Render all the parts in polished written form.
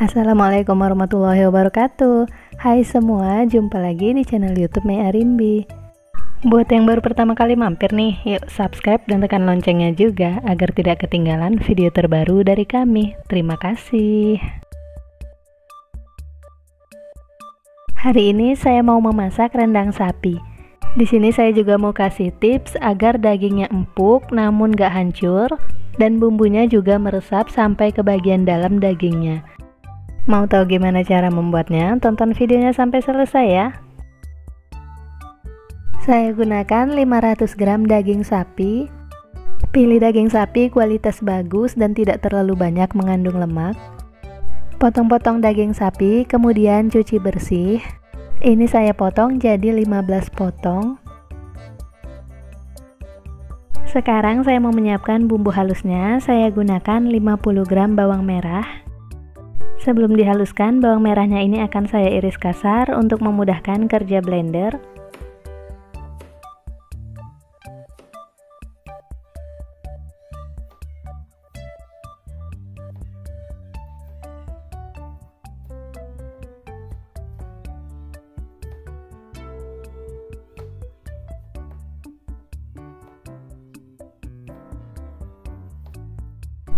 Assalamualaikum warahmatullahi wabarakatuh. Hai semua, jumpa lagi di channel YouTube Mei Arimbi. Buat yang baru pertama kali mampir nih, yuk subscribe dan tekan loncengnya juga agar tidak ketinggalan video terbaru dari kami. Terima kasih. Hari ini saya mau memasak rendang sapi. Di sini saya juga mau kasih tips agar dagingnya empuk namun gak hancur dan bumbunya juga meresap sampai ke bagian dalam dagingnya. Mau tahu gimana cara membuatnya? Tonton videonya sampai selesai ya. Saya gunakan 500 gram daging sapi. Pilih daging sapi kualitas bagus dan tidak terlalu banyak mengandung lemak. Potong-potong daging sapi, kemudian cuci bersih. Ini saya potong jadi 15 potong. Sekarang saya mau menyiapkan bumbu halusnya. Saya gunakan 50 gram bawang merah. Sebelum dihaluskan, bawang merahnya ini akan saya iris kasar untuk memudahkan kerja blender.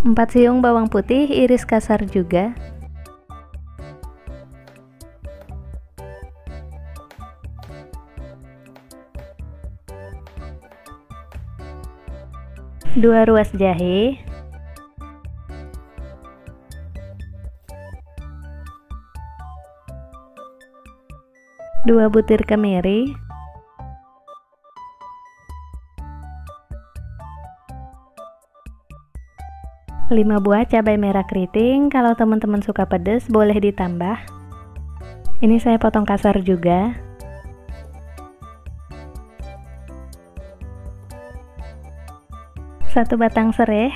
Empat siung bawang putih iris kasar juga. 2 ruas jahe, 2 butir kemiri, 5 buah cabai merah keriting. Kalau teman-teman suka pedas boleh ditambah. Ini saya potong kasar juga. 1 batang serai,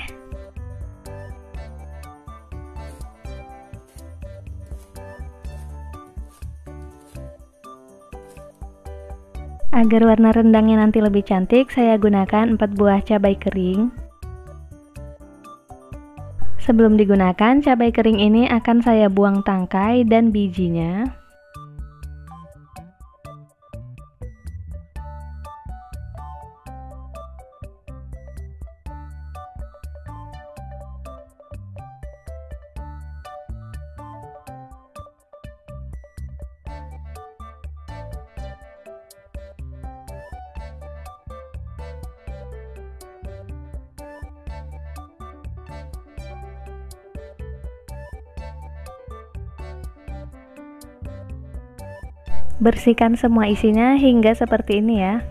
agar warna rendangnya nanti lebih cantik, saya gunakan 4 buah cabai kering. Sebelum digunakan, cabai kering ini akan saya buang tangkai dan bijinya. Bersihkan semua isinya hingga seperti ini ya.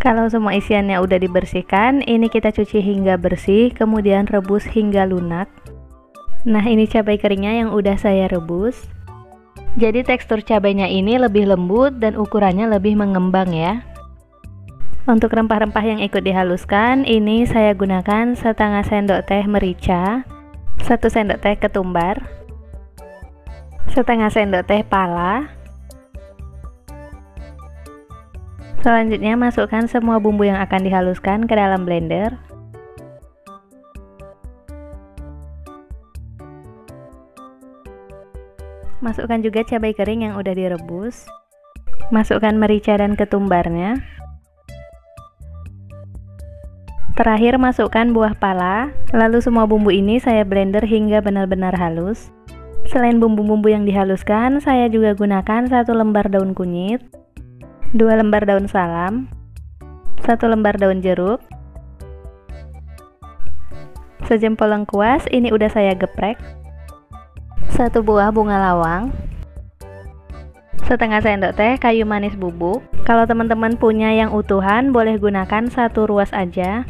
Kalau semua isiannya udah dibersihkan, ini kita cuci hingga bersih, kemudian rebus hingga lunak. Nah, ini cabai keringnya yang udah saya rebus. Jadi tekstur cabainya ini lebih lembut dan ukurannya lebih mengembang ya. Untuk rempah-rempah yang ikut dihaluskan, ini saya gunakan setengah sendok teh merica, 1 sendok teh ketumbar, setengah sendok teh pala. Selanjutnya masukkan semua bumbu yang akan dihaluskan ke dalam blender. Masukkan juga cabai kering yang udah direbus. Masukkan merica dan ketumbarnya. Terakhir masukkan buah pala, lalu semua bumbu ini saya blender hingga benar-benar halus. Selain bumbu-bumbu yang dihaluskan, saya juga gunakan 1 lembar daun kunyit, 2 lembar daun salam, 1 lembar daun jeruk, sejempol lengkuas, ini udah saya geprek, 1 buah bunga lawang, setengah sendok teh kayu manis bubuk. Kalau teman-teman punya yang utuhan, boleh gunakan 1 ruas aja.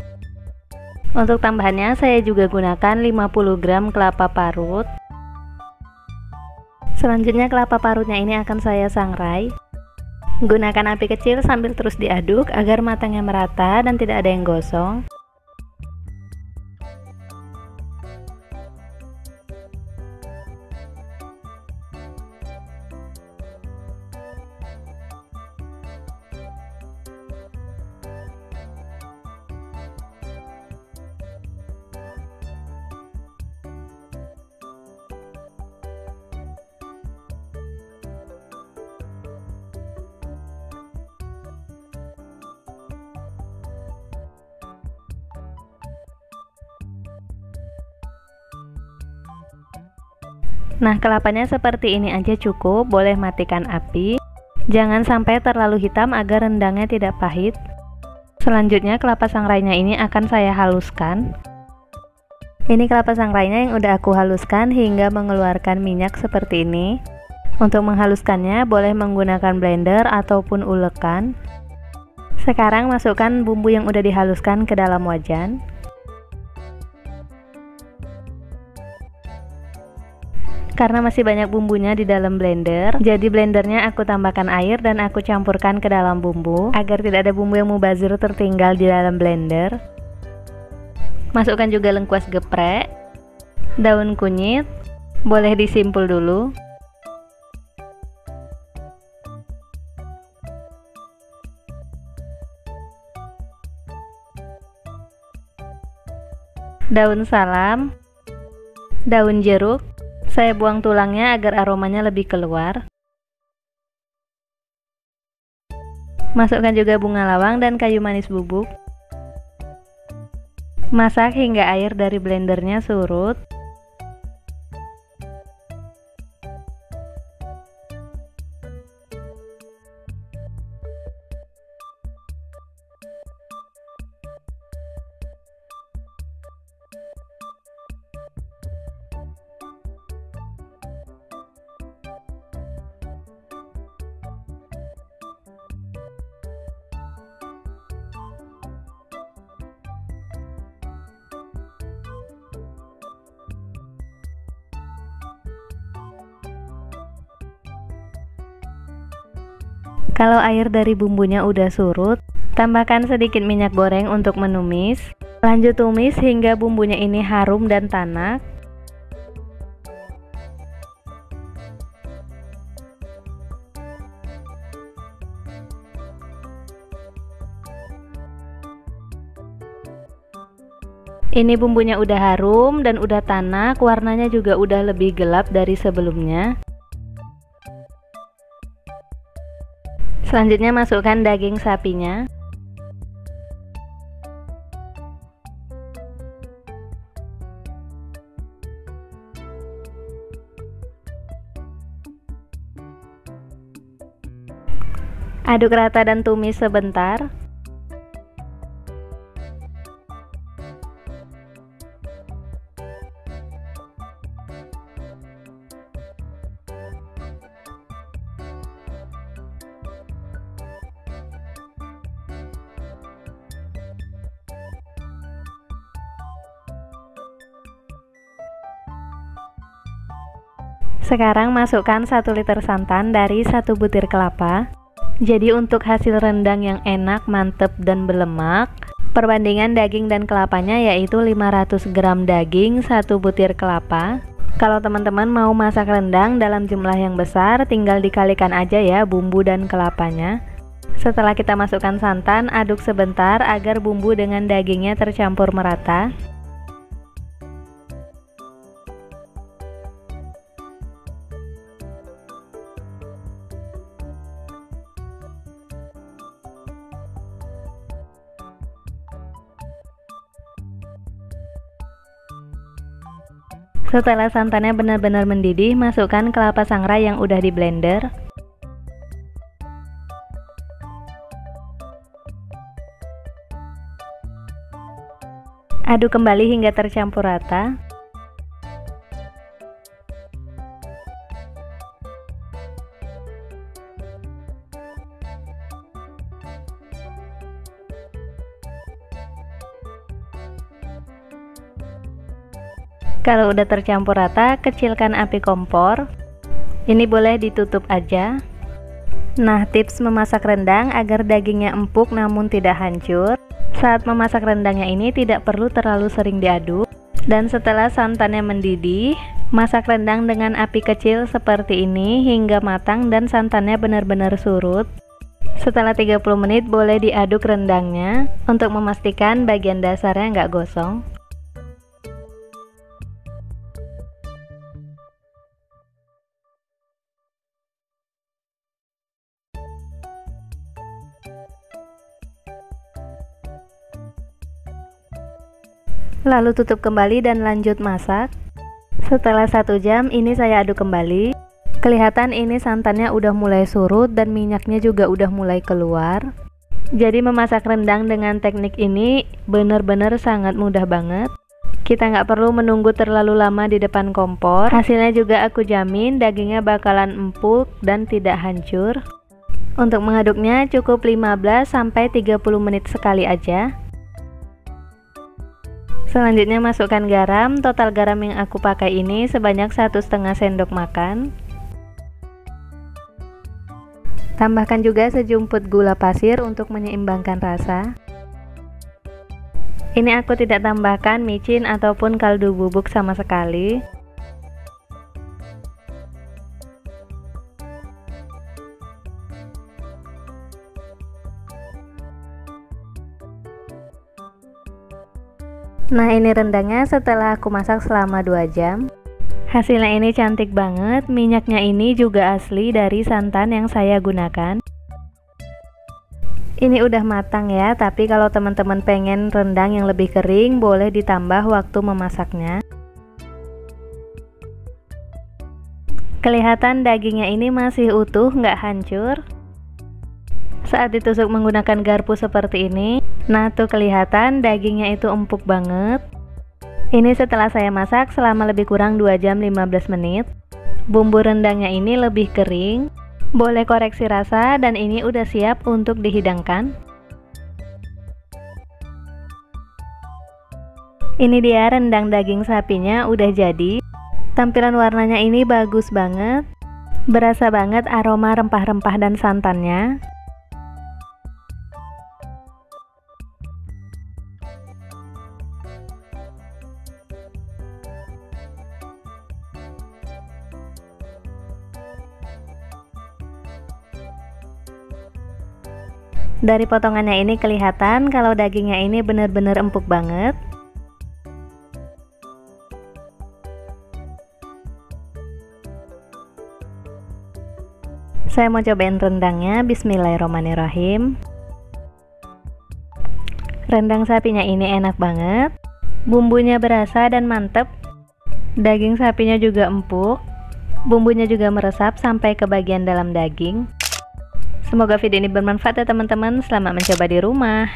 Untuk tambahannya saya juga gunakan 50 gram kelapa parut. Selanjutnya kelapa parutnya ini akan saya sangrai. Gunakan api kecil sambil terus diaduk agar matangnya merata dan tidak ada yang gosong. Nah, kelapanya seperti ini aja cukup, boleh matikan api. Jangan sampai terlalu hitam agar rendangnya tidak pahit. Selanjutnya kelapa sangrainya ini akan saya haluskan. Ini kelapa sangrainya yang udah aku haluskan hingga mengeluarkan minyak seperti ini. Untuk menghaluskannya boleh menggunakan blender ataupun ulekan. Sekarang masukkan bumbu yang udah dihaluskan ke dalam wajan. Karena masih banyak bumbunya di dalam blender, jadi blendernya aku tambahkan air dan aku campurkan ke dalam bumbu agar tidak ada bumbu yang mubazir tertinggal di dalam blender. Masukkan juga lengkuas geprek, daun kunyit, boleh disimpul dulu. Daun salam, daun jeruk. Saya buang tulangnya agar aromanya lebih keluar. Masukkan juga bunga lawang dan kayu manis bubuk. Masak hingga air dari blendernya surut. Kalau air dari bumbunya udah surut, tambahkan sedikit minyak goreng untuk menumis. Lanjut tumis hingga bumbunya ini harum dan tanak. Ini bumbunya udah harum dan udah tanak, warnanya juga udah lebih gelap dari sebelumnya. Selanjutnya masukkan daging sapinya. Aduk rata dan tumis sebentar. Sekarang masukkan 1 liter santan dari 1 butir kelapa. Jadi untuk hasil rendang yang enak, mantep, dan berlemak, perbandingan daging dan kelapanya yaitu 500 gram daging, 1 butir kelapa. Kalau teman-teman mau masak rendang dalam jumlah yang besar, tinggal dikalikan aja ya bumbu dan kelapanya. Setelah kita masukkan santan, aduk sebentar agar bumbu dengan dagingnya tercampur merata. Setelah santannya benar-benar mendidih, masukkan kelapa sangra yang udah di blender. Aduk kembali hingga tercampur rata. Kalau udah tercampur rata, kecilkan api kompor. Ini boleh ditutup aja. Nah, tips memasak rendang agar dagingnya empuk namun tidak hancur. Saat memasak rendangnya ini tidak perlu terlalu sering diaduk. Dan setelah santannya mendidih, masak rendang dengan api kecil seperti ini hingga matang dan santannya benar-benar surut. Setelah 30 menit boleh diaduk rendangnya untuk memastikan bagian dasarnya nggak gosong. Lalu tutup kembali dan lanjut masak. Setelah 1 jam ini saya aduk kembali. Kelihatan ini santannya udah mulai surut dan minyaknya juga udah mulai keluar. Jadi memasak rendang dengan teknik ini bener-bener sangat mudah banget. Kita nggak perlu menunggu terlalu lama di depan kompor. Hasilnya juga aku jamin dagingnya bakalan empuk dan tidak hancur. Untuk mengaduknya cukup 15-30 menit sekali aja. Selanjutnya masukkan garam. Total garam yang aku pakai ini sebanyak 1,5 sendok makan. Tambahkan juga sejumput gula pasir untuk menyeimbangkan rasa. Ini aku tidak tambahkan micin ataupun kaldu bubuk sama sekali. Nah, ini rendangnya setelah aku masak selama 2 jam. Hasilnya ini cantik banget. Minyaknya ini juga asli dari santan yang saya gunakan. Ini udah matang ya, tapi kalau teman-teman pengen rendang yang lebih kering, boleh ditambah waktu memasaknya. Kelihatan dagingnya ini masih utuh, nggak hancur. Saat ditusuk menggunakan garpu seperti ini, nah tuh kelihatan dagingnya itu empuk banget. Ini setelah saya masak selama lebih kurang 2 jam 15 menit. Bumbu rendangnya ini lebih kering. Boleh koreksi rasa dan ini udah siap untuk dihidangkan. Ini dia rendang daging sapinya udah jadi. Tampilan warnanya ini bagus banget. Berasa banget aroma rempah-rempah dan santannya. Dari potongannya ini kelihatan kalau dagingnya ini benar-benar empuk banget. Saya mau cobain rendangnya. Bismillahirrahmanirrahim. Rendang sapinya ini enak banget. Bumbunya berasa dan mantep. Daging sapinya juga empuk. Bumbunya juga meresap sampai ke bagian dalam daging. Semoga video ini bermanfaat ya teman-teman. Selamat mencoba di rumah.